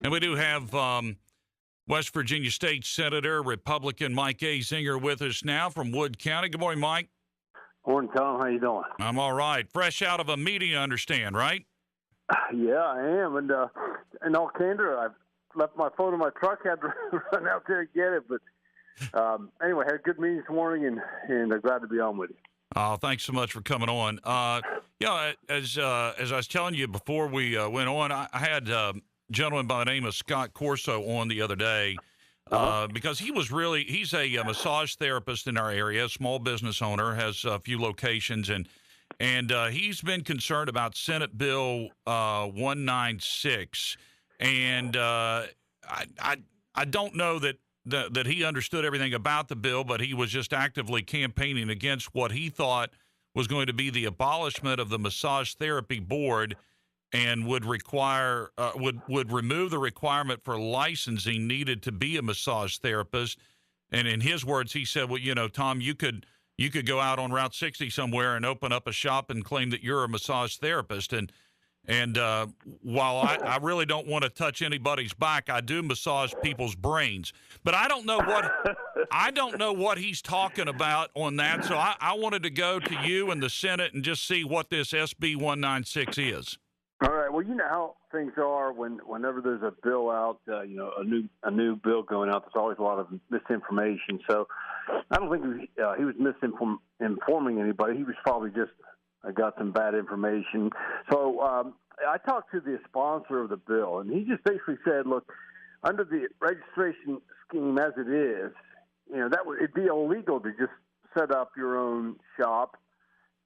And we do have West Virginia State Senator, Republican Mike Azinger with us now from Wood County. Good morning, Mike. Morning, Tom. How you doing? I'm all right. Fresh out of a meeting, I understand, right? Yeah, I am. And in all candor, I've left my phone in my truck. Had to run out there and get it. But anyway, had a good meeting this morning, and I'm glad to be on with you. Oh, thanks so much for coming on. As I was telling you before we went on, I had a gentleman by the name of Scott Corso on the other day because he's a massage therapist in our area, a small business owner, has a few locations, and he's been concerned about Senate Bill 196, and I don't know that he understood everything about the bill, but he was just actively campaigning against what he thought was going to be the abolishment of the Massage Therapy Board, and would require would remove the requirement for licensing needed to be a massage therapist. And in his words, he said, "Well, Tom, you could go out on Route 60 somewhere and open up a shop and claim that you're a massage therapist." And while I really don't want to touch anybody's back, I do massage people's brains. But I don't know what he's talking about on that. So I wanted to go to you and the Senate and just see what this SB 196 is. All right. Well, you know how things are whenever there's a bill out, a new bill going out. There's always a lot of misinformation. So I don't think he was misinforming anybody. He was probably just got some bad information. So I talked to the sponsor of the bill, and he just basically said, look, under the registration scheme as it is, it'd be illegal to just set up your own shop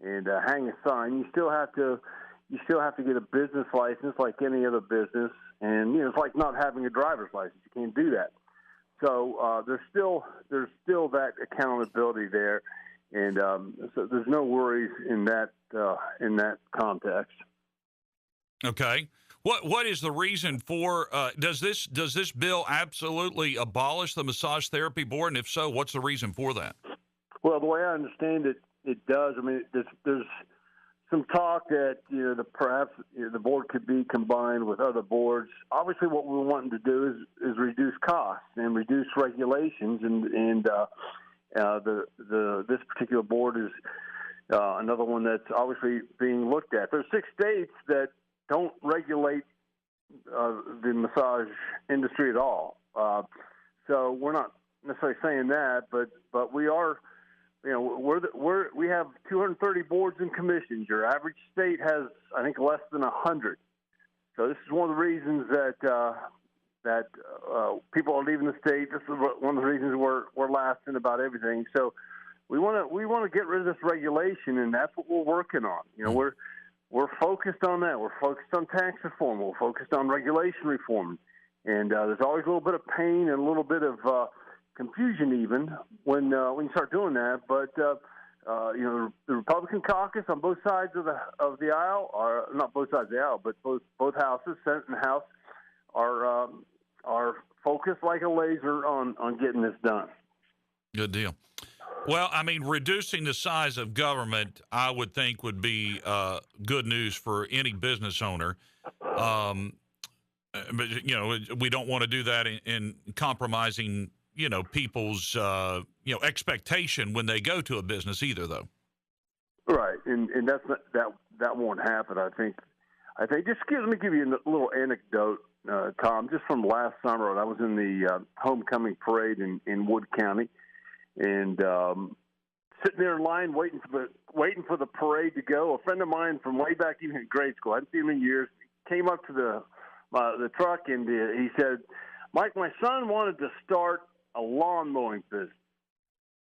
and hang a sign. You still have to get a business license like any other business, and it's like not having a driver's license. You can't do that. So there's still that accountability there, and so there's no worries in that context. Okay. What is the reason for does this bill absolutely abolish the Massage Therapy Board, and if so, what's the reason for that? Well, the way I understand it, it does. I mean, there's some talk that perhaps the board could be combined with other boards. Obviously, what we're wanting to do is reduce costs and reduce regulations, and this particular board is another one that's obviously being looked at. There's 6 states that don't regulate the massage industry at all. So we're not necessarily saying that, but we are. We have 230 boards and commissions. Your average state has, I think, less than 100. So this is one of the reasons that people are leaving the state. This is one of the reasons we're lasting about everything. So we want to get rid of this regulation, and that's what we're working on. We're focused on that. We're focused on tax reform. We're focused on regulation reform, and there's always a little bit of pain and a little bit of confusion even when you start doing that. But the Republican caucus on both sides of the aisle, or not both sides of the aisle, but both houses, Senate and House, are focused like a laser on getting this done. Good deal. Well, I mean, reducing the size of government, I would think, would be good news for any business owner. But we don't want to do that in compromising people's expectation when they go to a business either, though. Right, and that's that won't happen. I think just let me give you a little anecdote, Tom. Just from last summer, I was in the homecoming parade in Wood County, and sitting there in line waiting for the parade to go. A friend of mine from way back even in grade school, I hadn't seen him in years, came up to the truck and he said, "Mike, my son wanted to start a lawn mowing business."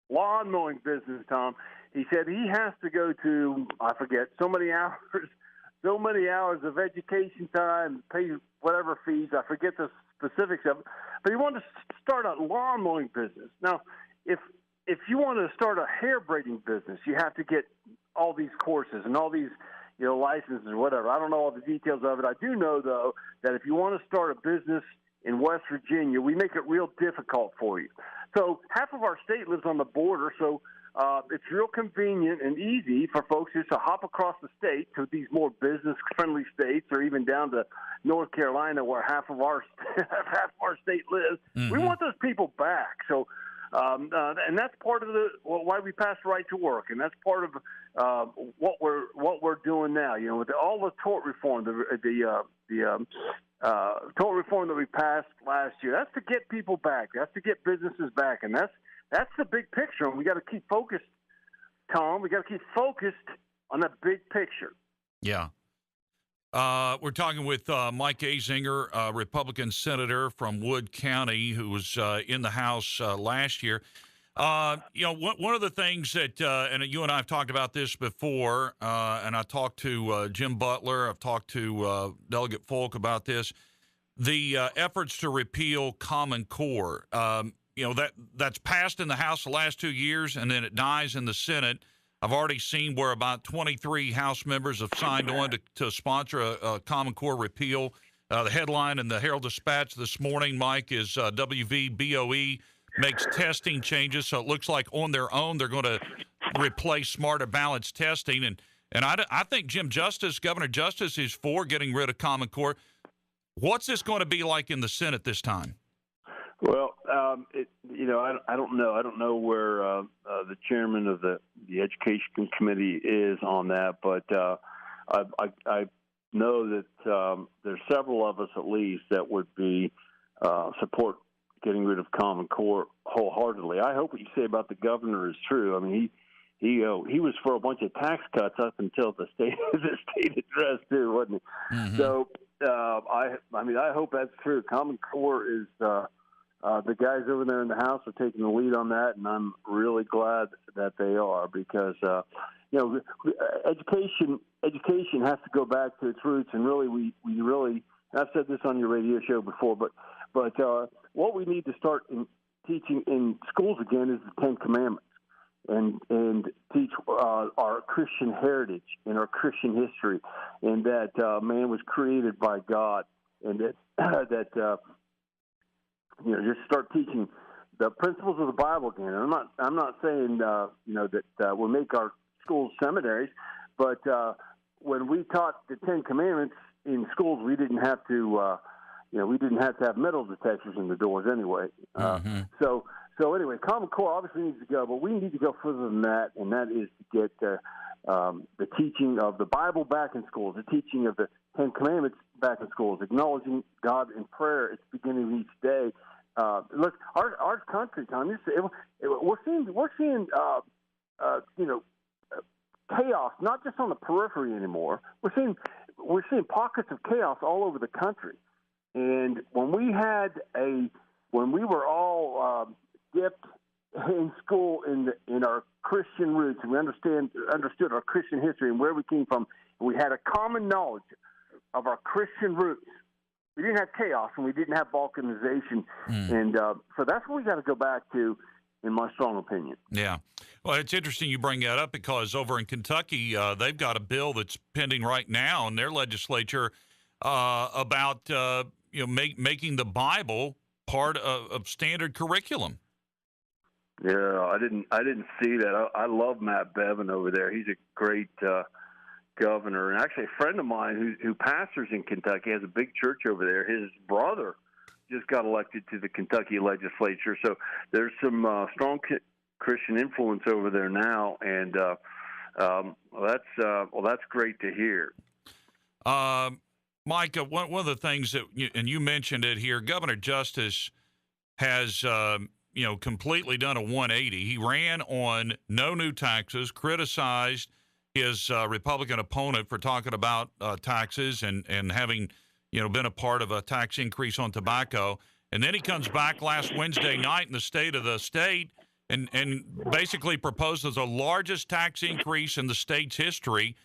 Lawn mowing business, Tom. He said he has to go to, I forget, so many hours of education time, pay whatever fees. I forget the specifics of it. But he wanted to start a lawn mowing business. Now, if you want to start a hair braiding business, you have to get all these courses and all these licenses or whatever. I don't know all the details of it. I do know, though, that if you want to start a business in West Virginia, we make it real difficult for you. So half of our state lives on the border, so it's real convenient and easy for folks just to hop across the state to these more business-friendly states, or even down to North Carolina, where half of our state lives. Mm-hmm. We want those people back. So, and that's part of why we passed right to work, and that's part of what we're doing now. You know, with all the tort reform, the tort reform that we passed last year. That's to get people back. That's to get businesses back, and that's the big picture. And we got to keep focused, Tom. We got to keep focused on the big picture. Yeah. We're talking with Mike Azinger, a Republican senator from Wood County, who was in the House last year. You know, one of the things that, and you and I have talked about this before, and I talked to Jim Butler, I've talked to Delegate Folk about this, the efforts to repeal Common Core. You know, that's passed in the House the last 2 years, and then it dies in the Senate. I've already seen where about 23 House members have signed on to sponsor a Common Core repeal. The headline in the Herald-Dispatch this morning, Mike, is WVBOE makes testing changes, so it looks like on their own they're going to replace smarter balanced testing. And I think Governor Justice is for getting rid of Common Core. What's this going to be like in the Senate this time? Well, I don't know. I don't know where the chairman of the Education Committee is on that, but I know that there's several of us at least that would be support getting rid of Common Core wholeheartedly. I hope what you say about the governor is true. I mean, he was for a bunch of tax cuts up until the state address too, wasn't he? Mm-hmm. So I hope that's true. Common Core is. The guys over there in the House are taking the lead on that, and I'm really glad that they are, because education has to go back to its roots, and really we really. I've said this on your radio show before, but what we need to start teaching in schools again is the Ten Commandments, and teach our Christian heritage and our Christian history, and that man was created by God, and that. Just start teaching the principles of the Bible again. And I'm not saying that we'll make our schools seminaries, but when we taught the Ten Commandments in schools, we didn't have to have metal detectors in the doors anyway. Mm-hmm. So anyway, Common Core obviously needs to go, but we need to go further than that, and that is to get the teaching of the Bible back in schools, the teaching of the Ten Commandments back in schools, acknowledging God in prayer at the beginning of each day. Look, our country, Tom, we're seeing chaos, not just on the periphery anymore. We're seeing pockets of chaos all over the country. And when we were all dipped in school in our Christian roots, and we understood our Christian history and where we came from, and we had a common knowledge of our Christian roots. We didn't have chaos, and we didn't have balkanization, and so that's what we got to go back to, in my strong opinion. Yeah, well, it's interesting you bring that up, because over in Kentucky, they've got a bill that's pending right now in their legislature about making the Bible part of standard curriculum. Yeah, I didn't see that. I love Matt Bevin over there. He's a great governor, and actually a friend of mine who pastors in Kentucky, has a big church over there. His brother just got elected to the Kentucky legislature, so there's some strong Christian influence over there now, and that's great to hear. Mike, one of the things that you mentioned it here, Governor Justice has completely done a 180. He ran on no new taxes, criticized his Republican opponent for talking about taxes and having, been a part of a tax increase on tobacco. And then he comes back last Wednesday night in the state of the state and basically proposes the largest tax increase in the state's history.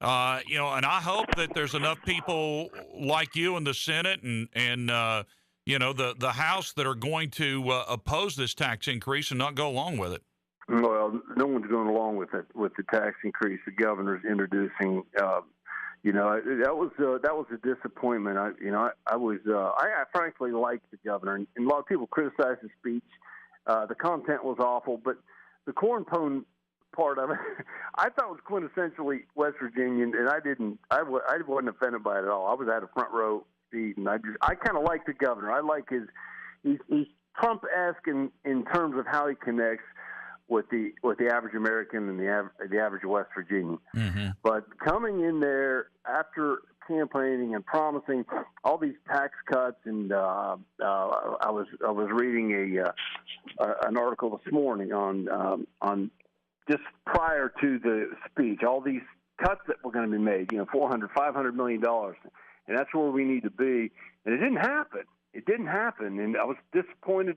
And I hope that there's enough people like you in the Senate and the House that are going to oppose this tax increase and not go along with it. Well, no one's going along with it, with the tax increase the governor's introducing. That was a disappointment. I frankly liked the governor, and a lot of people criticized his speech. The content was awful, but the core part of it, I thought was quintessentially West Virginian, and I wasn't offended by it at all. I was at a front row seat, and I kind of like the governor. I like he's Trump-esque in terms of how he connects with the average American and the average West Virginian. Mm-hmm. But coming in there after campaigning and promising all these tax cuts, and I was reading an article this morning on just prior to the speech, all these cuts that were going to be made, $400-500 million, and that's where we need to be. And it didn't happen. It didn't happen, and I was disappointed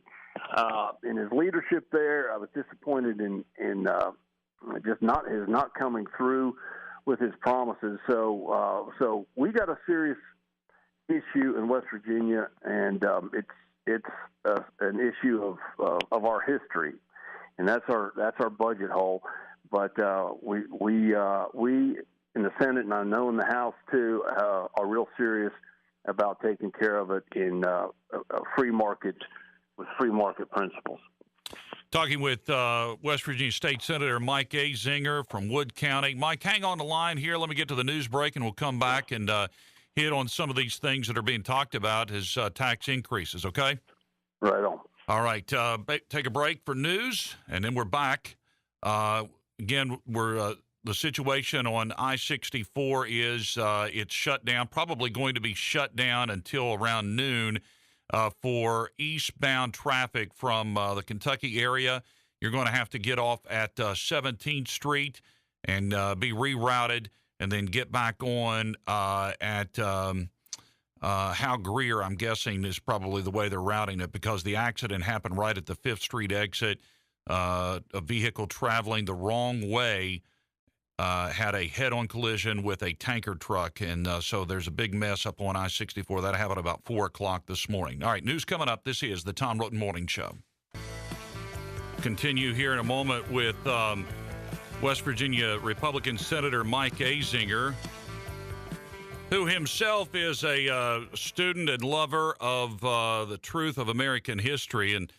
in his leadership there. I was disappointed in just his not coming through with his promises. So we got a serious issue in West Virginia, and it's an issue of our history, and that's our budget hole. But we in the Senate, and I know in the House too, are real serious about taking care of it in a free market with free market principles. Talking with West Virginia State Senator Mike Azinger from Wood County. Mike, hang on the line here. Let me get to the news break, and we'll come back and hit on some of these things that are being talked about as tax increases, okay? Right on. All right. Take a break for news, and then we're back. Again, the situation on I-64 is it's shut down, probably going to be shut down until around noon. For eastbound traffic from the Kentucky area, you're going to have to get off at 17th Street and be rerouted, and then get back on at Hal Greer, I'm guessing, is probably the way they're routing it, because the accident happened right at the 5th Street exit. A vehicle traveling the wrong way had a head-on collision with a tanker truck, and so there's a big mess up on I-64. That happened about 4 o'clock this morning. All right, news coming up. This is the Tom Roten Morning Show. Continue here in a moment with West Virginia Republican Senator Mike Azinger, who himself is a student and lover of the truth of American history. And,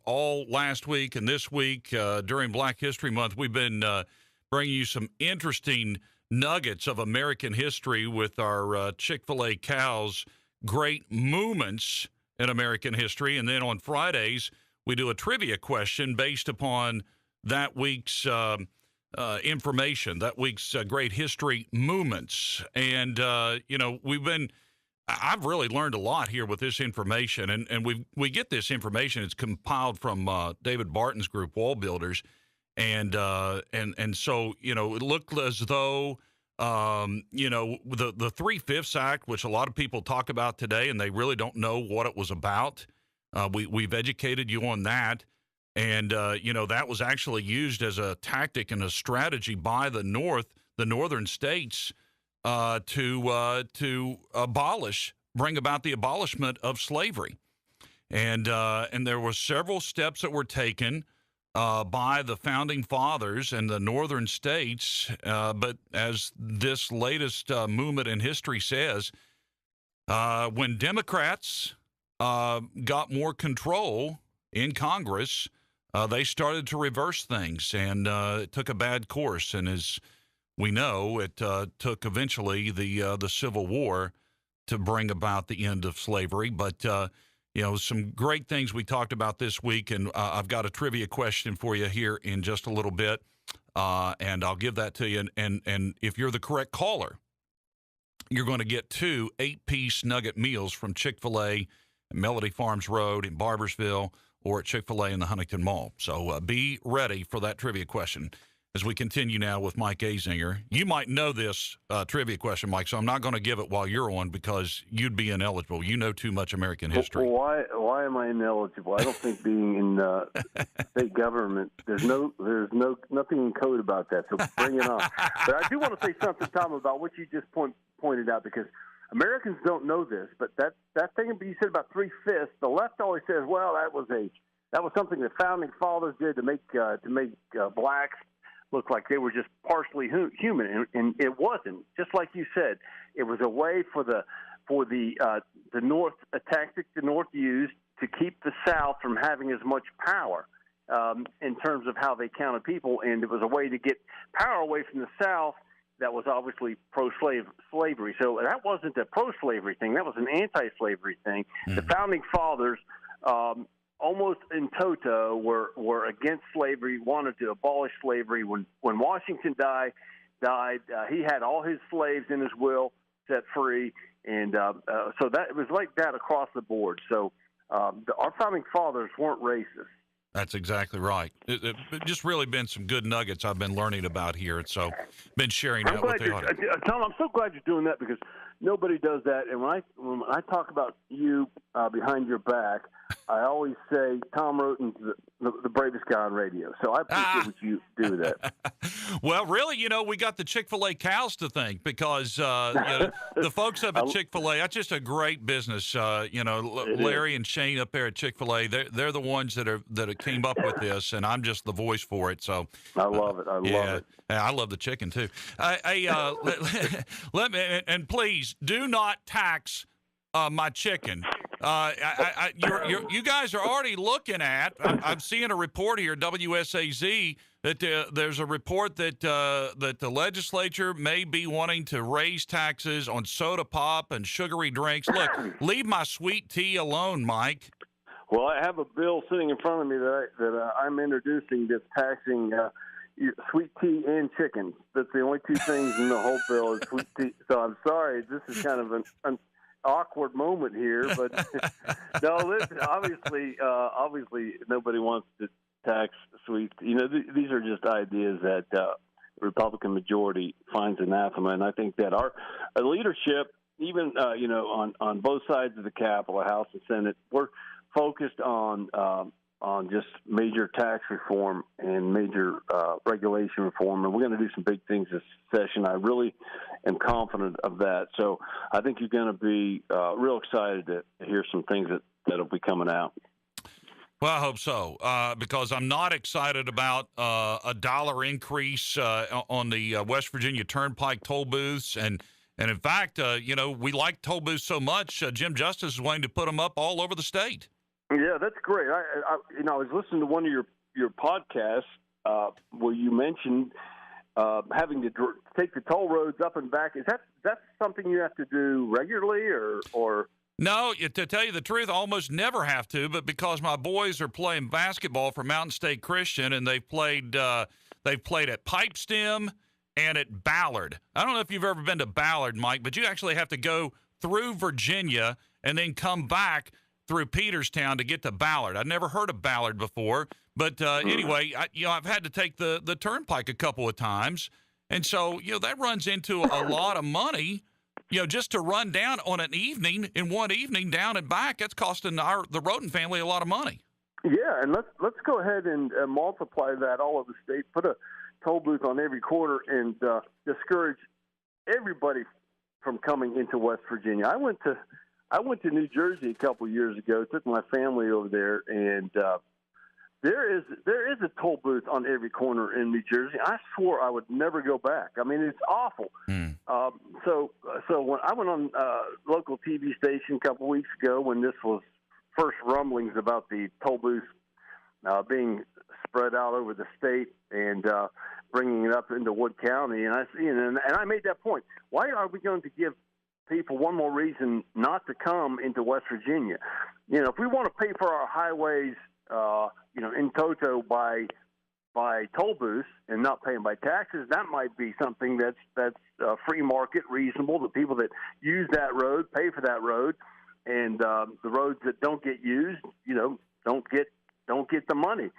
all last week and this week during Black History Month, we've been bringing you some interesting nuggets of American history with our ChickfilA cows, great moments in American history. And then on Fridays, we do a trivia question based upon that week's information, that week's great history moments. And, I've really learned a lot here with this information. And we get this information. It's compiled from David Barton's group, Wall Builders. And so, it looked as though, the 3/5 Act, which a lot of people talk about today, and they really don't know what it was about. We've educated you on that. And, that was actually used as a tactic and a strategy by the northern states to bring about the abolishment of slavery. And there were several steps that were taken by the founding fathers and the northern states. But as this latest movement in history says, when Democrats got more control in Congress, they started to reverse things, and it took a bad course. And as we know, it took eventually the Civil War to bring about the end of slavery. But some great things we talked about this week, and I've got a trivia question for you here in just a little bit, and I'll give that to you. And if you're the correct caller, you're going to get 2 8-piece nugget meals from Chick-fil-A at Melody Farms Road in Barbersville, or at Chick-fil-A in the Huntington Mall. So be ready for that trivia question as we continue now with Mike Azinger. You might know this trivia question, Mike, so I'm not going to give it while you're on because you'd be ineligible. You know too much American history. Well, why am I ineligible? I don't think being in state government, there's nothing in code about that, so bring it on. But I do want to say something, Tom, about what you just pointed out, because Americans don't know this, but that thing you said about 3/5, the left always says, well, that was something the founding fathers did to make blacks look like they were just partially human, and it wasn't. Just like you said, it was a way for the North, a tactic the North used to keep the South from having as much power. in terms of how they counted people, and it was a way to get power away from the South that was obviously pro-slavery. So that wasn't a pro-slavery thing. That was an anti-slavery thing. The Founding Fathers, almost in toto, were against slavery, wanted to abolish slavery. When Washington died, he had all his slaves in his will set free, and so that it was like that across the board. So our Founding Fathers weren't racist. That's exactly right. It just really been some good nuggets I've been learning about here, and so been sharing that with the audience. Tom, I'm so glad you're doing that because nobody does that. And when I talk about you behind your back, I always say Tom Roten's the bravest guy on radio. So I appreciate what you do with that. Well, really, we got the ChickfilA cows to thank because the folks up at ChickfilA, that's just a great business. Larry and Shane up there at ChickfilA, they're the ones that came up with this, and I'm just the voice for it. So I love it. I love it. I love the chicken too. Let me and please do not tax my chicken. You guys are already looking at. I'm seeing a report here, WSAZ, that there's a report that the legislature may be wanting to raise taxes on soda pop and sugary drinks. Look, leave my sweet tea alone, Mike. Well, I have a bill sitting in front of me that I'm introducing that's taxing sweet tea and chicken. That's the only two things in the whole bill is sweet tea. So I'm sorry, this is kind of an awkward moment here, but no, listen, obviously nobody wants to tax sweet. These are just ideas that the Republican majority finds anathema, and I think that our leadership, even on both sides of the Capitol, House and Senate, we're focused on just major tax reform and major regulation reform, and we're going to do some big things this session. I really am confident of that. So I think you're going to be real excited to hear some things that'll be coming out. Well, I hope so, because I'm not excited about a $1 increase on the West Virginia Turnpike toll booths. And in fact, we like toll booths so much, Jim Justice is wanting to put them up all over the state. Yeah, that's great. I was listening to one of your podcasts where you mentioned having to take the toll roads up and back. Is that something you have to do regularly, or? No, to tell you the truth, I almost never have to. But because my boys are playing basketball for Mountain State Christian, and they've played at Pipestem and at Ballard. I don't know if you've ever been to Ballard, Mike, but you actually have to go through Virginia and then come back through Peterstown to get to Ballard. I'd never heard of Ballard before, but anyway, I've had to take the Turnpike a couple of times, and so that runs into a lot of money, just to run down on in one evening down and back. That's costing the Roten family a lot of money. Yeah, and let's go ahead and multiply that all over the state. Put a toll booth on every corner and discourage everybody from coming into West Virginia. I went to New Jersey a couple of years ago, took my family over there, and there is a toll booth on every corner in New Jersey. I swore I would never go back. I mean, it's awful. So when I went on a local TV station a couple of weeks ago when this was first rumblings about the toll booths being spread out over the state and bringing it up into Wood County, and I made that point. Why are we going to give people one more reason not to come into West Virginia? If we want to pay for our highways, in toto by toll booths and not paying by taxes, that might be something that's free market, reasonable. The people that use that road pay for that road, and the roads that don't get used, don't get the money.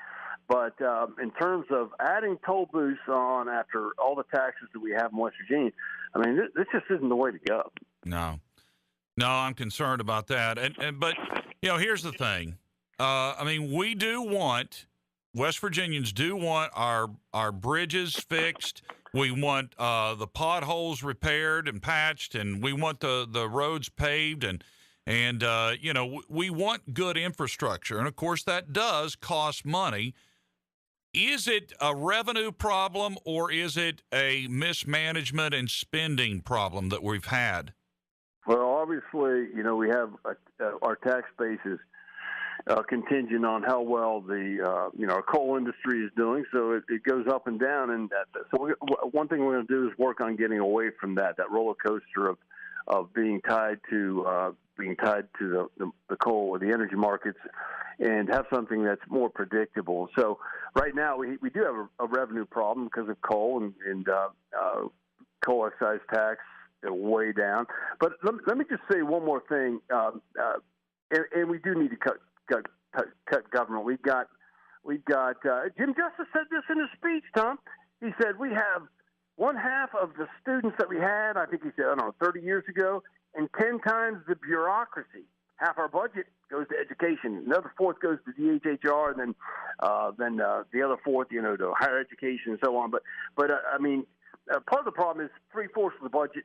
But in terms of adding toll booths on after all the taxes that we have in West Virginia, I mean, this just isn't the way to go. No, I'm concerned about that. But here's the thing. We do want, West Virginians do want our bridges fixed. We want the potholes repaired and patched, and we want the roads paved, and we want good infrastructure. And of course, that does cost money. Is it a revenue problem, or is it a mismanagement and spending problem that we've had? Well, obviously, we have our tax base is contingent on how well the our coal industry is doing. So it goes up and down, and so one thing we're going to do is work on getting away from that roller coaster of being tied to the coal or the energy markets, and have something that's more predictable. So right now we do have a revenue problem because of coal and coal excise tax way down. But let me just say one more thing, and we do need to cut government. We got Jim Justice said this in his speech, Tom. He said we have one half of the students that we had, I think he said, 30 years ago, and 10 times the bureaucracy. Half our budget goes to education. Another fourth goes to DHHR, and then the other fourth, to higher education and so on. But part of the problem is 3/4 of the budget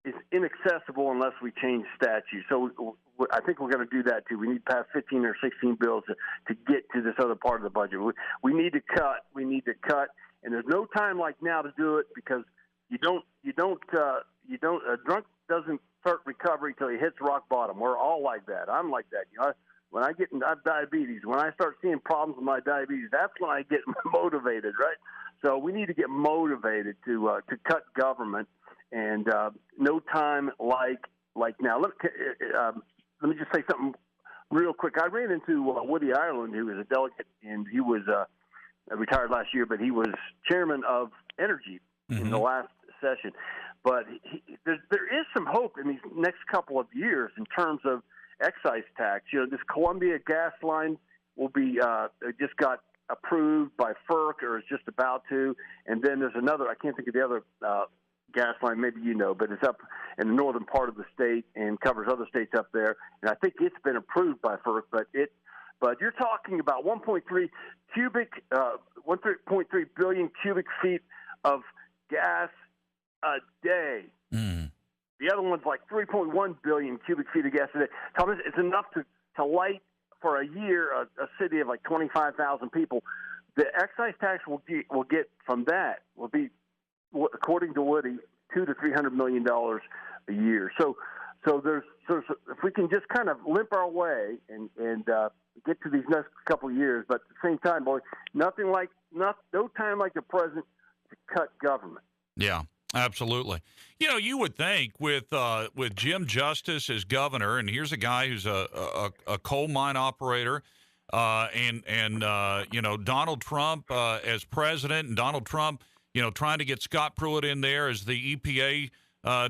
is inaccessible unless we change statutes. So I think we're going to do that too. We need to pass 15 or 16 bills to get to this other part of the budget. We need to cut. We need to cut, and there's no time like now to do it because a drunk doesn't start recovery till he hits rock bottom. We're all like that. I'm like that. When I have diabetes, when I start seeing problems with my diabetes, that's when I get motivated, right? So we need to get motivated to cut government, and no time like now. Let me just say something real quick. I ran into Woody Ireland, who was a delegate, and he was retired last year, but he was chairman of Energy in the last session. But there is some hope in these next couple of years in terms of excise tax. This Columbia gas line will be just got approved by FERC, or is just about to. And then there's another, I can't think of the other gas line, maybe but it's up in the northern part of the state and covers other states up there. And I think it's been approved by FERC, but you're talking about 1.3 billion cubic feet of gas a day. The other one's like 3.1 billion cubic feet of gas a day. Thomas, it's enough to light for a year a city of like 25,000 people. The excise tax will get from that will be, according to Woody, $200 to $300 million a year. So there's if we can just kind of limp our way and get to these next couple of years, but at the same time, boy, no time like the present to cut government. Yeah. Absolutely. You would think with Jim Justice as governor, and here's a guy who's a coal mine operator, and Donald Trump as president, and Donald Trump, trying to get Scott Pruitt in there as the EPA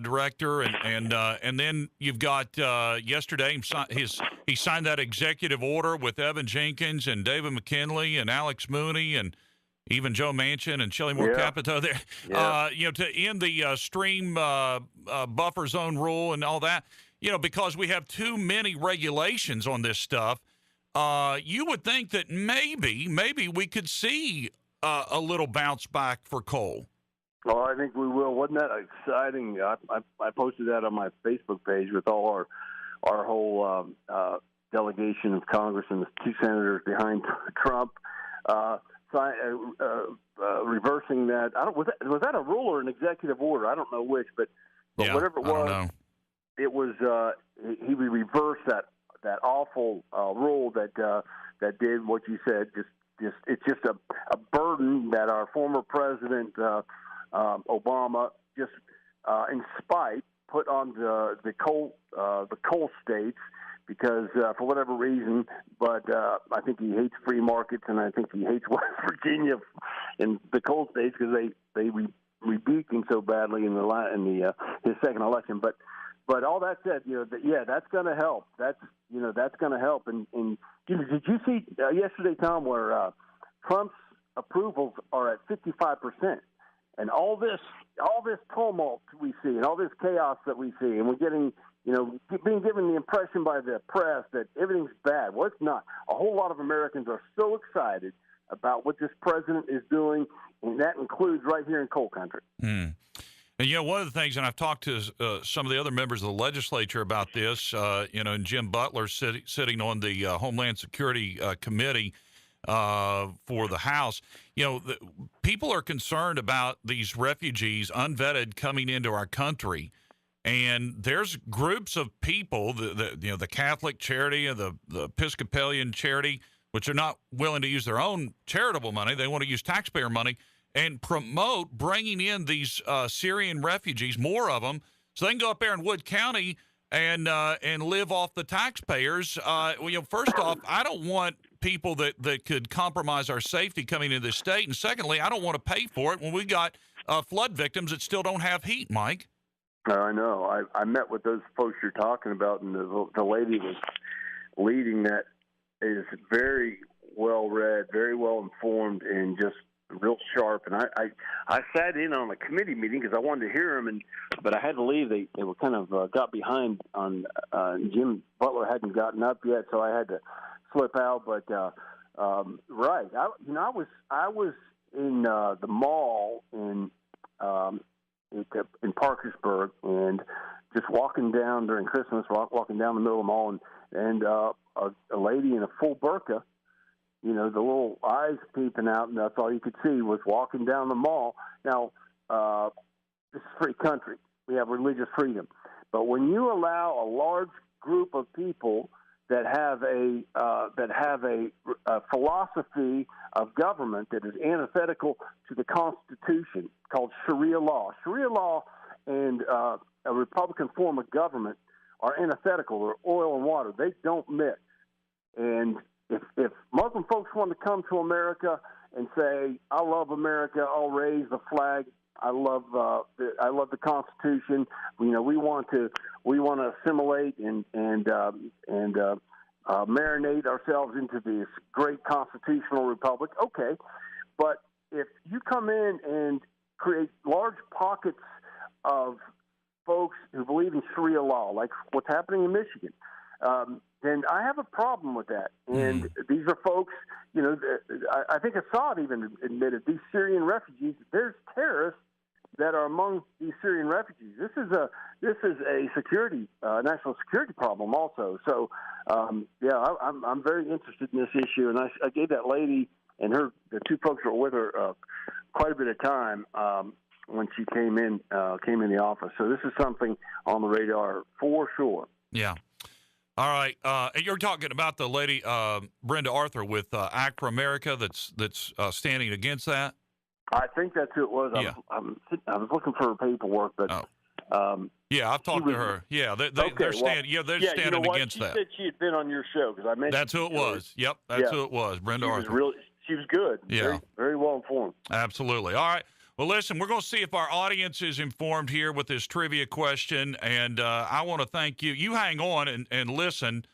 director, and then you've got yesterday he signed that executive order with Evan Jenkins and David McKinley and Alex Mooney and even Joe Manchin and Shelley Moore Capito there, to end the stream buffer zone rule and all that, because we have too many regulations on this stuff. You would think that maybe we could see a little bounce back for coal. Well, I think we will. Wasn't that exciting? I posted that on my Facebook page with all our whole delegation of Congress and the two senators behind Trump. Reversing that. Was that a rule or an executive order? I don't know which, but whatever it was, it was he reversed that awful rule that did what you said. Just it's just a burden that our former president Obama just in spite put on the coal states. Because for whatever reason, but I think he hates free markets, and I think he hates West Virginia and the coal states because they rebuked him so badly in his second election. But all that said, that's going to help. That's going to help. And did you see yesterday, Tom, where Trump's approvals are at 55%, and all this tumult we see, and all this chaos that we see, and we're getting. Being given the impression by the press that everything's bad. Well, it's not. A whole lot of Americans are so excited about what this president is doing, and that includes right here in coal country. And, one of the things, and I've talked to some of the other members of the legislature about this, and Jim Butler sitting on the Homeland Security Committee for the House, people are concerned about these refugees unvetted coming into our country. And there's groups of people, the Catholic charity and the Episcopalian charity, which are not willing to use their own charitable money. They want to use taxpayer money and promote bringing in these Syrian refugees, more of them, so they can go up there in Wood County and live off the taxpayers. First off, I don't want people that could compromise our safety coming into this state. And secondly, I don't want to pay for it when we got flood victims that still don't have heat, Mike. I know. I met with those folks you're talking about, and the lady was leading that is very well read, very well informed, and just real sharp. And I sat in on a committee meeting because I wanted to hear them, but I had to leave. They were kind of got behind on Jim Butler hadn't gotten up yet, so I had to slip out. But right, I was in the mall in Parkersburg, and just walking down during Christmas, walking down the middle of the mall, and a lady in a full burqa, the little eyes peeping out, and that's all you could see, was walking down the mall. Now, this is a free country. We have religious freedom. But when you allow a large group of people that have a philosophy of government that is antithetical to the Constitution, called Sharia law. Sharia law and a Republican form of government are antithetical. They're oil and water. They don't mix. And if Muslim folks want to come to America and say, "I love America. I'll raise the flag. I love the Constitution. We want to assimilate and marinate ourselves into this great constitutional republic." Okay, but if you come in and create large pockets of folks who believe in Sharia law, like what's happening in Michigan, then I have a problem with that. And these are folks, I think Assad even admitted, these Syrian refugees, there's terrorists that are among these Syrian refugees. This is a security, national security problem also. So, I'm very interested in this issue, and I gave that lady and the two folks that were with her quite a bit of time when she came in the office. So this is something on the radar for sure. Yeah. All right. You're talking about the lady Brenda Arthur with Act for America that's standing against that. I think that's who it was. Yeah. I was looking for her paperwork, but yeah, I've talked to her. Yeah, they're standing. Yeah, they're standing against that. She said she had been on your show because I mentioned. That's who it was. Yep, that's who it was. Brenda Arthur. She was good. Yeah, very, very well informed. Absolutely. All right. Well, listen, we're going to see if our audience is informed here with this trivia question, and I want to thank you. You hang on and listen,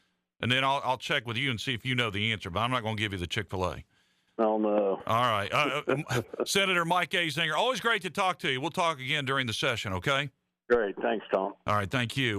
and then I'll check with you and see if you know the answer. But I'm not going to give you the ChickfilA. Oh, no. All right. Senator Mike Azinger, always great to talk to you. We'll talk again during the session, okay? Great. Thanks, Tom. All right. Thank you.